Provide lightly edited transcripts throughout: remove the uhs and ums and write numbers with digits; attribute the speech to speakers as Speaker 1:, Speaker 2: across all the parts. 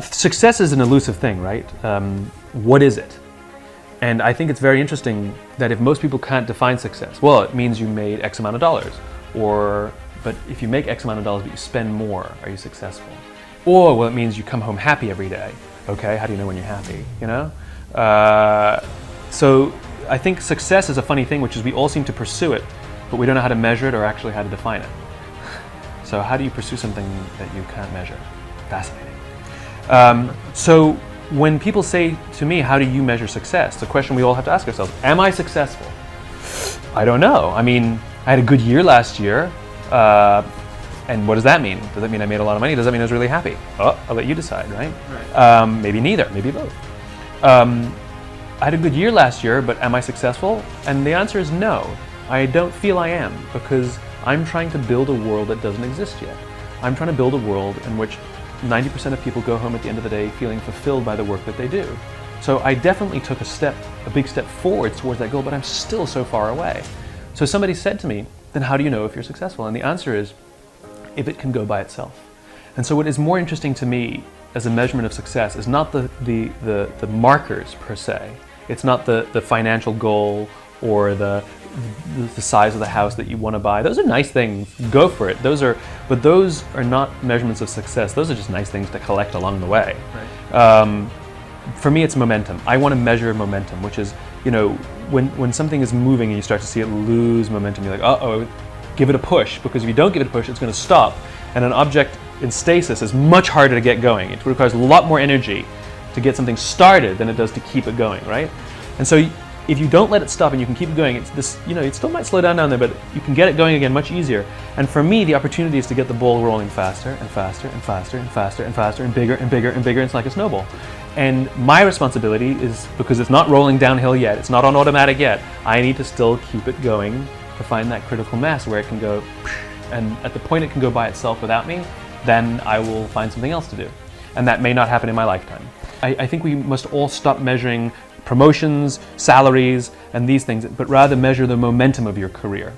Speaker 1: Success is an elusive thing, right? What is it? And I think it's very interesting that if most people can't define success, well, it means you made X amount of dollars. But if you make X amount of dollars but you spend more, are you successful? Or, well, it means you come home happy every day. Okay, how do you know when you're happy, you know? So I think success is a funny thing, which is we all seem to pursue it, but we don't know how to measure it or actually how to define it. So how do you pursue something that you can't measure? Fascinating. So when people say to me, how do you measure success? The question we all have to ask ourselves, am I successful? I don't know. I mean, I had a good year last year. And what does that mean? Does that mean I made a lot of money? Does that mean I was really happy? Oh, I'll let you decide, right? Maybe neither, maybe both. I had a good year last year, but am I successful? And the answer is no. I don't feel I am, because I'm trying to build a world that doesn't exist yet. I'm trying to build a world in which 90% of people go home at the end of the day feeling fulfilled by the work that they do. So I definitely took a big step forward towards that goal, but I'm still so far away. So somebody said to me, then how do you know if you're successful? And the answer is, if it can go by itself. And so what is more interesting to me as a measurement of success is not the markers per se. It's not the financial goal or the size of the house that you want to buy. Those are nice things, go for it. But those are not measurements of success. Those are just nice things to collect along the way. Right. For me, it's momentum. I want to measure momentum, which is, you know, when something is moving and you start to see it lose momentum, you're like, uh-oh, give it a push, because if you don't give it a push, it's going to stop. And an object in stasis is much harder to get going. It requires a lot more energy to get something started than it does to keep it going, right? And so if you don't let it stop and you can keep it going, it's this, you know, it still might slow down there, but you can get it going again much easier. And for me, the opportunity is to get the ball rolling faster and faster and faster and faster and faster and bigger and bigger and bigger. It's like a snowball. And my responsibility is, because it's not rolling downhill yet, it's not on automatic yet, I need to still keep it going to find that critical mass where it can go, and at the point it can go by itself without me, then I will find something else to do. And that may not happen in my lifetime. I think we must all stop measuring promotions, salaries, and these things, but rather measure the momentum of your career.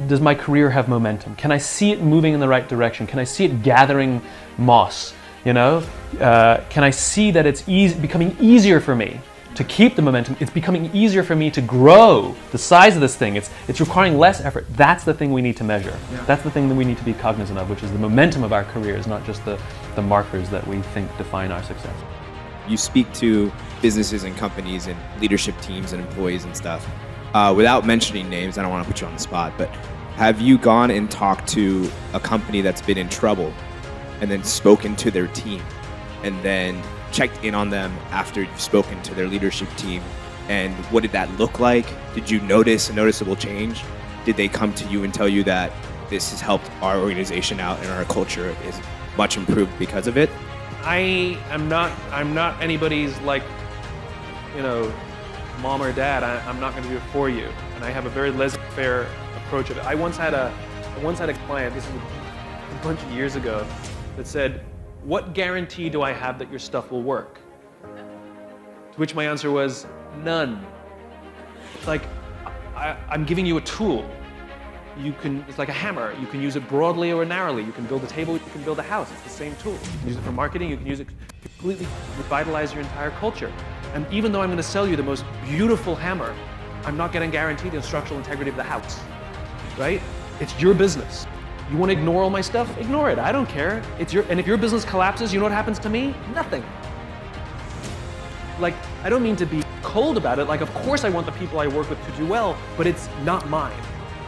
Speaker 1: Does my career have momentum? Can I see it moving in the right direction? Can I see it gathering moss? You know, can I see that it's becoming easier for me to keep the momentum? It's becoming easier for me to grow the size of this thing. It's requiring less effort. That's the thing we need to measure. Yeah. That's the thing that we need to be cognizant of, which is the momentum of our careers, not just the markers that we think define our success.
Speaker 2: You speak to businesses and companies and leadership teams and employees and stuff. Without mentioning names, I don't want to put you on the spot, but have you gone and talked to a company that's been in trouble and then spoken to their team and then checked in on them after you've spoken to their leadership team? And what did that look like? Did you notice a noticeable change? Did they come to you and tell you that this has helped our organization out and our culture is much improved because of it?
Speaker 1: I'm not anybody's, like, you know, mom or dad. I'm not going to do it for you. And I have a very laissez-faire approach of it. I once had a client, this is a bunch of years ago, that said, what guarantee do I have that your stuff will work? To which my answer was, none. It's like, I'm giving you a tool. It's like a hammer. You can use it broadly or narrowly. You can build a table, you can build a house. It's the same tool. You can use it for marketing, you can use it to completely revitalize your entire culture. And even though I'm going to sell you the most beautiful hammer, I'm not going to guarantee the structural integrity of the house, right? It's your business. You want to ignore all my stuff? Ignore it. I don't care. And if your business collapses, you know what happens to me? Nothing. Like, I don't mean to be cold about it. Like, of course I want the people I work with to do well, but it's not mine.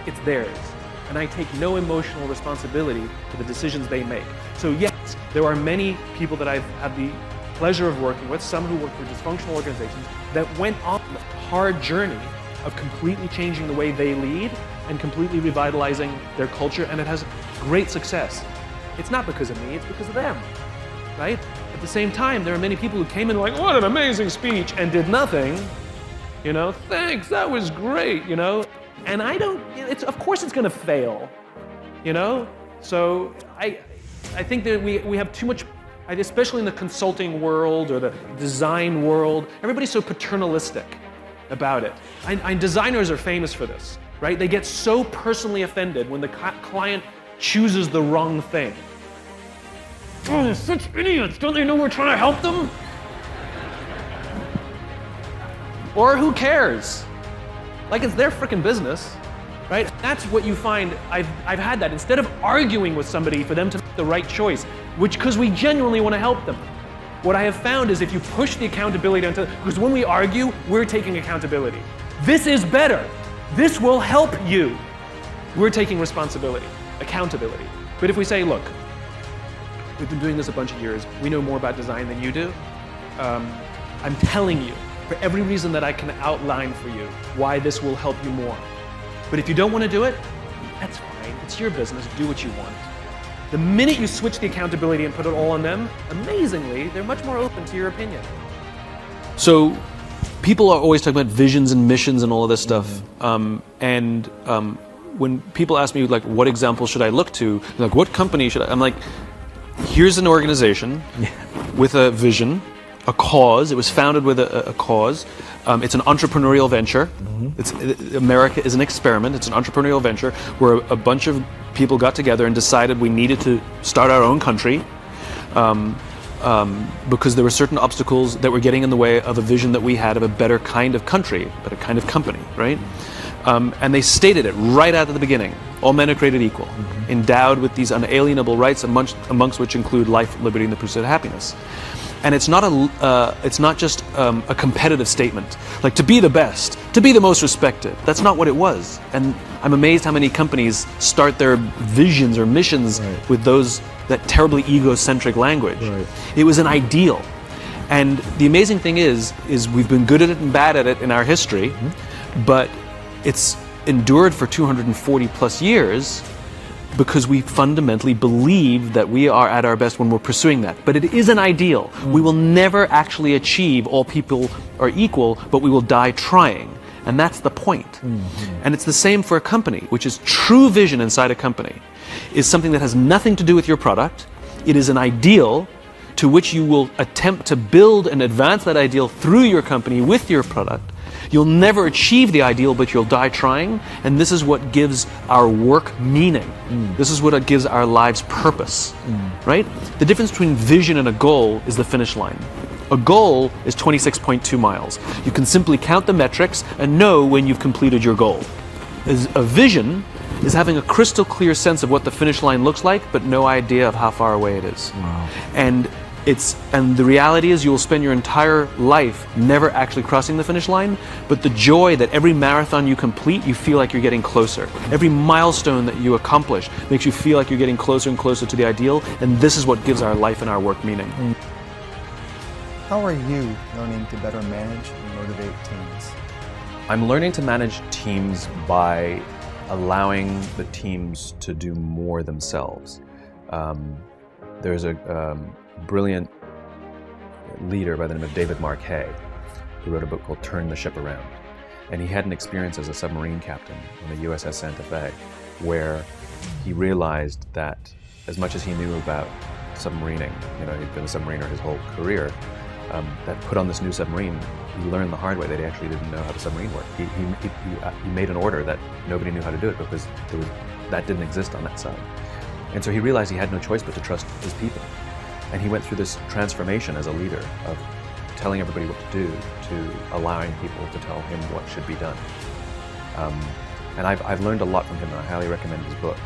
Speaker 1: It's theirs. And I take no emotional responsibility for the decisions they make. So yes, there are many people that I've had the pleasure of working with, some who work for dysfunctional organizations, that went on the hard journey of completely changing the way they lead and completely revitalizing their culture, and it has great success. It's not because of me, it's because of them, right? At the same time, there are many people who came in like, what an amazing speech, and did nothing. You know, thanks, that was great, you know? And of course it's gonna fail, you know? So I think that we have too much, especially in the consulting world or the design world, everybody's so paternalistic about it. And designers are famous for this, right? They get so personally offended when the client chooses the wrong thing. Oh, they're such idiots. Don't they know we're trying to help them? Or who cares? Like it's their freaking business, right? That's what you find. I've had that. Instead of arguing with somebody for them to make the right choice, because we genuinely want to help them, what I have found is if you push the accountability onto, because when we argue, we're taking accountability. This is better. This will help you. We're taking responsibility, accountability. But if we say, look, we've been doing this a bunch of years, we know more about design than you do, I'm telling you, for every reason that I can outline for you, why this will help you more. But if you don't want to do it, that's fine. It's your business. Do what you want. The minute you switch the accountability and put it all on them, amazingly, they're much more open to your opinion. So people are always talking about visions and missions and all of this stuff. When people ask me, like, what example should I look to? Like, what company should I? I'm like, here's an organization with a vision, a cause. It was founded with a cause. It's an entrepreneurial venture. America is an experiment. It's an entrepreneurial venture where a bunch of people got together and decided we needed to start our own country because there were certain obstacles that were getting in the way of a vision that we had of a better kind of country, a better kind of company, right? And they stated it right out of the beginning. All men are created equal, endowed with these unalienable rights, amongst which include life, liberty, and the pursuit of happiness. And it's not just a competitive statement, like to be the best, to be the most respected. That's not what it was. And I'm amazed how many companies start their visions or missions with that terribly egocentric language. It was an ideal. And the amazing thing is we've been good at it and bad at it in our history, but it's endured for 240 plus years because we fundamentally believe that we are at our best when we're pursuing that. But it is an ideal. We will never actually achieve all people are equal, but we will die trying. And that's the point. And it's the same for a company, which is true vision inside a company, is something that has nothing to do with your product. It is an ideal to which you will attempt to build and advance that ideal through your company with your product. You'll never achieve the ideal, but you'll die trying. And this is what gives our work meaning. This is what gives our lives purpose, right? The difference between vision and a goal is the finish line. A goal is 26.2 miles. You can simply count the metrics and know when you've completed your goal. A vision is having a crystal clear sense of what the finish line looks like, but no idea of how far away it is.
Speaker 3: Wow.
Speaker 1: And the reality is you will spend your entire life never actually crossing the finish line, but the joy that every marathon you complete, you feel like you're getting closer. Every milestone that you accomplish makes you feel like you're getting closer and closer to the ideal, and this is what gives our life and our work meaning.
Speaker 3: How are you learning to better manage and motivate teams?
Speaker 1: I'm learning to manage teams by allowing the teams to do more themselves. There's a brilliant leader by the name of David Marquet who wrote a book called Turn the Ship Around. And he had an experience as a submarine captain on the USS Santa Fe where he realized that as much as he knew about submarining, he'd been a submariner his whole career, that put on this new submarine, he learned the hard way that he actually didn't know how the submarine worked. He made an order that nobody knew how to do it because that didn't exist on that side. And so he realized he had no choice but to trust his people. And he went through this transformation as a leader of telling everybody what to do to allowing people to tell him what should be done. And I've learned a lot from him, and I highly recommend his book.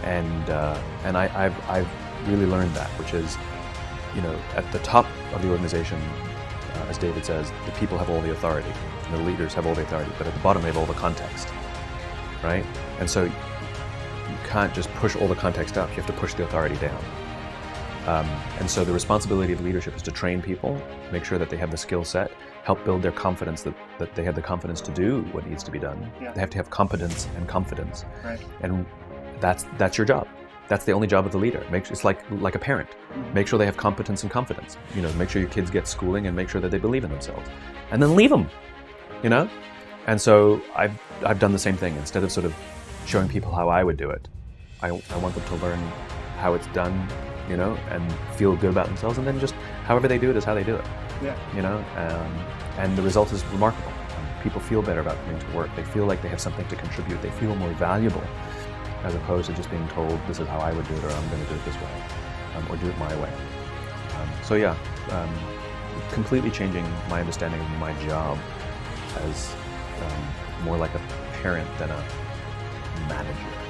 Speaker 1: And I've really learned that, which is, at the top of the organization, as David says, the people have all the authority, and the leaders have all the authority, but at the bottom they have all the context, right? And so you can't just push all the context up, you have to push the authority down. And so the responsibility of leadership is to train people, make sure that they have the skill set, help build their confidence that they have the confidence to do what needs to be done. Yeah. They have to have competence and confidence. Right. And that's your job. That's the only job of the leader. It's like a parent. Make sure they have competence and confidence. Make sure your kids get schooling and make sure that they believe in themselves. And then leave them, And so I've done the same thing. Instead of sort of showing people how I would do it, I want them to learn how it's done, and feel good about themselves, and then just however they do it is how they do it. Yeah. And the result is remarkable. People feel better about coming to work. They feel like they have something to contribute. They feel more valuable, as opposed to just being told this is how I would do it or I'm going to do it this way. or do it my way. So yeah, completely changing my understanding of my job as more like a parent than a manager.